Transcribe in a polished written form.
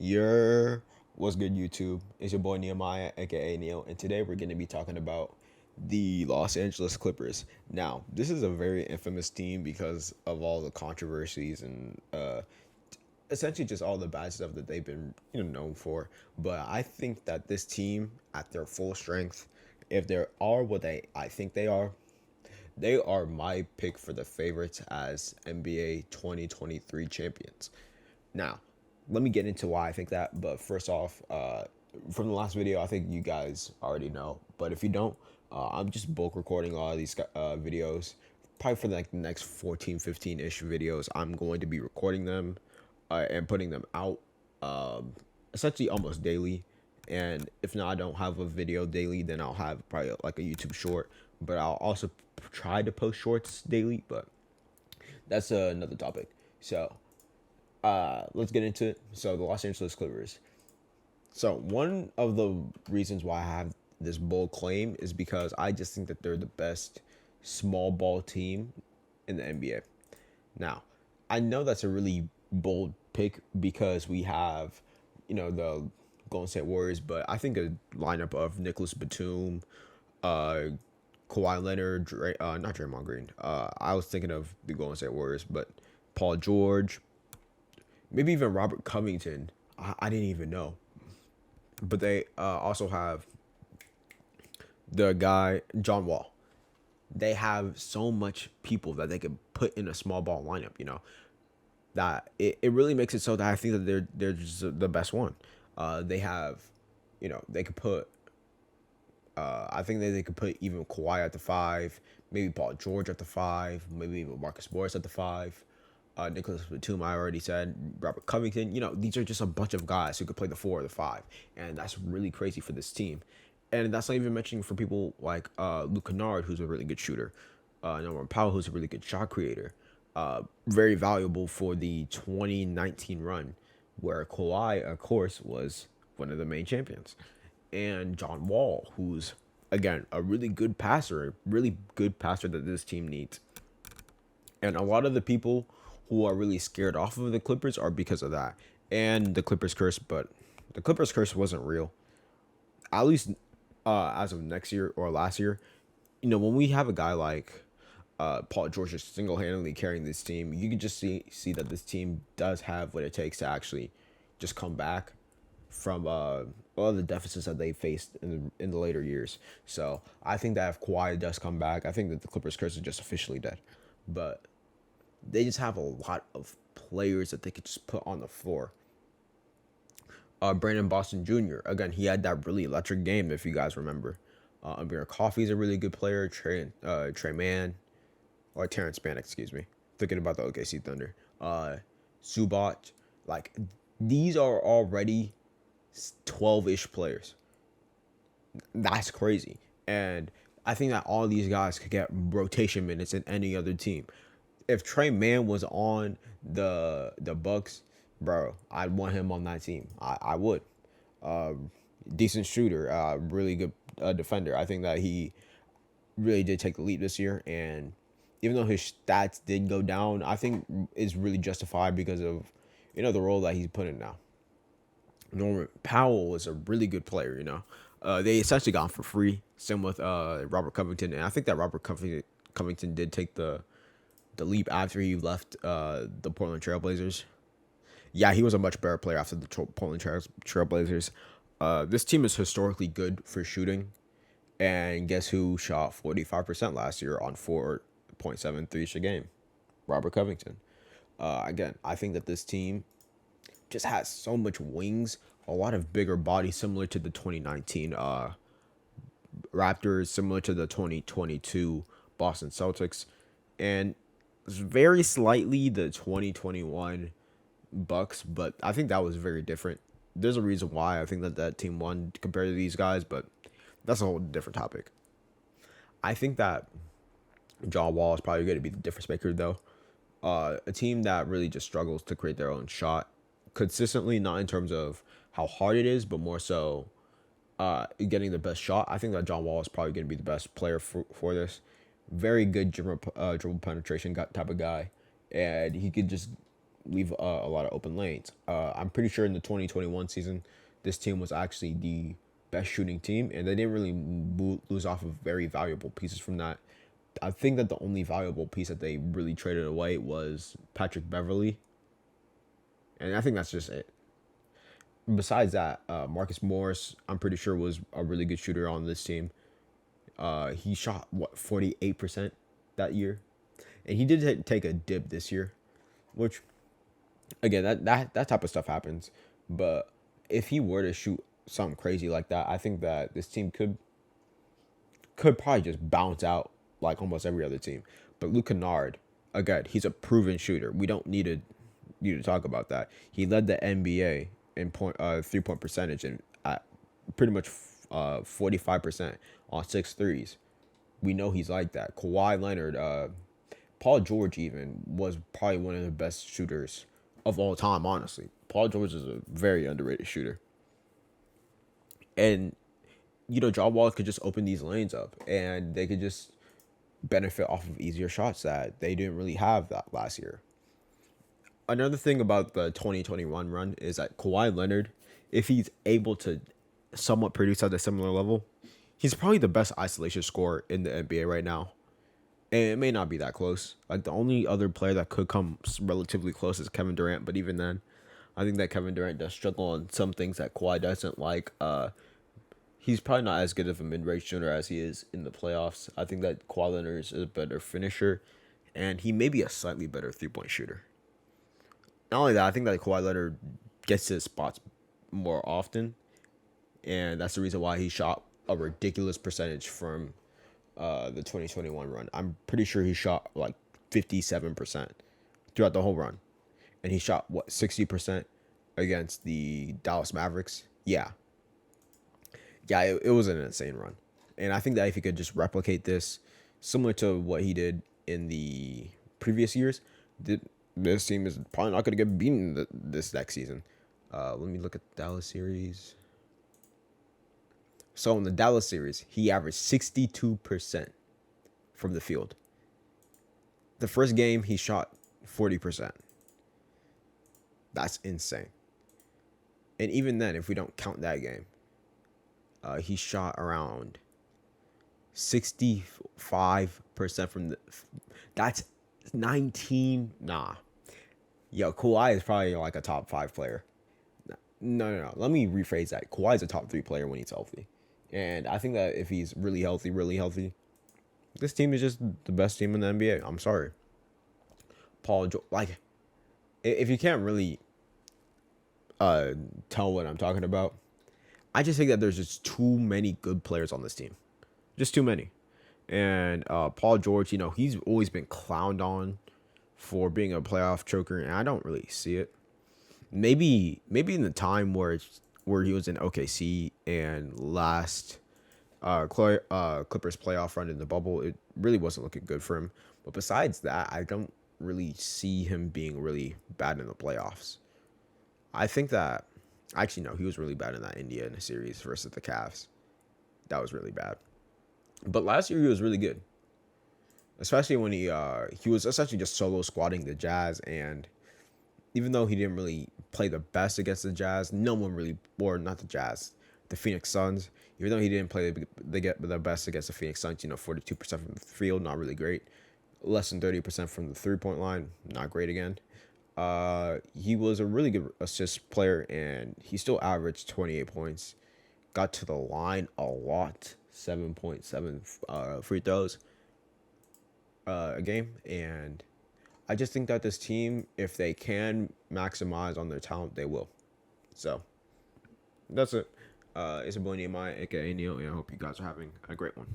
Your What's good, YouTube? It's your boy Nehemiah, aka Neil, and today we're going to be talking about the Los Angeles Clippers. Now, this is a very infamous team because of all the controversies and essentially just all the bad stuff that they've been known for. But I think that this team, at their full strength, if they are what I think they are my pick for the favorites as NBA 2023 champions. Now, let me get into why I think that. But first off, from the last video, I think you guys already know. But if you don't, I'm just bulk recording all of these videos. Probably for like the next 14, 15 ish videos, I'm going to be recording them and putting them out essentially almost daily. And if not, I don't have a video daily, then I'll have probably like a YouTube short. But I'll also try to post shorts daily. But that's another topic. So let's get into it. So the Los Angeles Clippers. So one of the reasons why I have this bold claim is because I just think that they're the best small ball team in the NBA. Now, I know that's a really bold pick because we have, the Golden State Warriors, but I think a lineup of Nicholas Batum, uh, Kawhi Leonard, not Draymond Green. I was thinking of the Golden State Warriors, but Paul George, maybe even Robert Covington. I didn't even know. But they also have the guy, John Wall. They have so much people that they could put in a small ball lineup, that it really makes it so that I think that they're just the best one. They have, they could put, I think that they could put even Kawhi at the five, maybe Paul George at the five, maybe even Marcus Morris at the five. Nicholas Batum, I already said, Robert Covington. These are just a bunch of guys who could play the four or the five, and that's really crazy for this team. And that's not even mentioning for people like Luke Kennard, who's a really good shooter, Norman Powell, who's a really good shot creator, very valuable for the 2019 run, where Kawhi, of course, was one of the main champions, and John Wall, who's again a really good passer that this team needs. And a lot of the people who are really scared off of the Clippers are because of that and the Clippers curse. But the Clippers curse wasn't real, at least as of next year or last year. When we have a guy like Paul George just single handedly carrying this team, you can just see that this team does have what it takes to actually just come back from all the deficits that they faced in the later years. So I think that if Kawhi does come back, I think that the Clippers curse is just officially dead. But they just have a lot of players that they could just put on the floor. Brandon Boston Jr. Again, he had that really electric game if you guys remember. Amir Coffey's a really good player. Trey Mann, or Terrence Mann, excuse me. Thinking about the OKC Thunder. Zubac, like these are already 12-ish players. That's crazy, and I think that all these guys could get rotation minutes in any other team. If Trey Mann was on the Bucks, bro, I'd want him on that team. I would. Decent shooter, really good defender. I think that he really did take the leap this year, and even though his stats did go down, I think it's really justified because of the role that he's put in now. Norman Powell was a really good player. They essentially got him for free. Same with Robert Covington, and I think that Robert Covington did take the leap after he left the Portland Trailblazers. Yeah, he was a much better player after the Portland Trailblazers. This team is historically good for shooting, and guess who shot 45% last year on 4.7 threes a game? Robert Covington. Again, I think that this team just has so much wings, a lot of bigger bodies, similar to the 2019 Raptors, similar to the 2022 Boston Celtics, and very slightly the 2021 Bucks, but I think that was very different. There's a reason why I think that team won compared to these guys, but that's a whole different topic. I think that John Wall is probably going to be the difference maker, though. A team that really just struggles to create their own shot consistently, not in terms of how hard it is, but more so getting the best shot. I think that John Wall is probably going to be the best player for this. Very good dribble penetration type of guy, and he could just leave a lot of open lanes. I'm pretty sure in the 2021 season, this team was actually the best shooting team, and they didn't really lose off of very valuable pieces from that. I think that the only valuable piece that they really traded away was Patrick Beverly, and I think that's just it. Besides that, Marcus Morris, I'm pretty sure was a really good shooter on this team. He shot what 48% that year, and he did take a dip this year, which again that type of stuff happens. But if he were to shoot something crazy like that, I think that this team could probably just bounce out like almost every other team. But Luke Kennard, again, he's a proven shooter. We don't need to talk about that. He led the NBA in 3-point percentage and at pretty much 45% on 6 threes. We know he's like that. Kawhi Leonard, Paul George even was probably one of the best shooters of all time. Honestly, Paul George is a very underrated shooter, and John Wall could just open these lanes up, and they could just benefit off of easier shots that they didn't really have that last year. Another thing about the 2021 run is that Kawhi Leonard, if he's able to somewhat produce at a similar level, he's probably the best isolation scorer in the NBA right now. And it may not be that close. Like the only other player that could come relatively close is Kevin Durant, but even then, I think that Kevin Durant does struggle on some things that Kawhi doesn't like. He's probably not as good of a mid-range shooter as he is in the playoffs. I think that Kawhi Leonard is a better finisher, and he may be a slightly better three-point shooter. Not only that, I think that Kawhi Leonard gets to his spots more often, and that's the reason why he shot a ridiculous percentage from the 2021 run. I'm pretty sure he shot like 57% throughout the whole run, and he shot 60% against the Dallas Mavericks. Yeah, it was an insane run, and I think that if he could just replicate this, similar to what he did in the previous years, this team is probably not going to get beaten this next season. Let me look at the Dallas series. So in the Dallas series, he averaged 62% from the field. The first game, he shot 40%. That's insane. And even then, if we don't count that game, he shot around 65% from the. That's 19. Nah. Yo, Kawhi is probably like a top 5 player. No. Let me rephrase that. Kawhi is a top 3 player when he's healthy. And I think that if he's really healthy, this team is just the best team in the NBA. I'm sorry. Paul George, like, if you can't really tell what I'm talking about, I just think that there's just too many good players on this team. Just too many. And Paul George, he's always been clowned on for being a playoff choker, and I don't really see it. Maybe in the time where he was in OKC and last Clippers playoff run in the bubble, it really wasn't looking good for him. But besides that, I don't really see him being really bad in the playoffs. I think that actually no, he was really bad in that Indiana series versus the Cavs. That was really bad. But last year he was really good, especially when he was essentially just solo squatting the Jazz, and even though he didn't really play the best against the Jazz, no one really, or not the Jazz, the Phoenix Suns. Even though he didn't play the best against the Phoenix Suns, 42% from the field, not really great. Less than 30% from the 3-point line, not great again. He was a really good assist player, and he still averaged 28 points. Got to the line a lot, 7.7 free throws a game, and I just think that this team, if they can maximize on their talent, they will. So that's it. It's your boy Nehemiah, aka Neil, and I hope you guys are having a great one.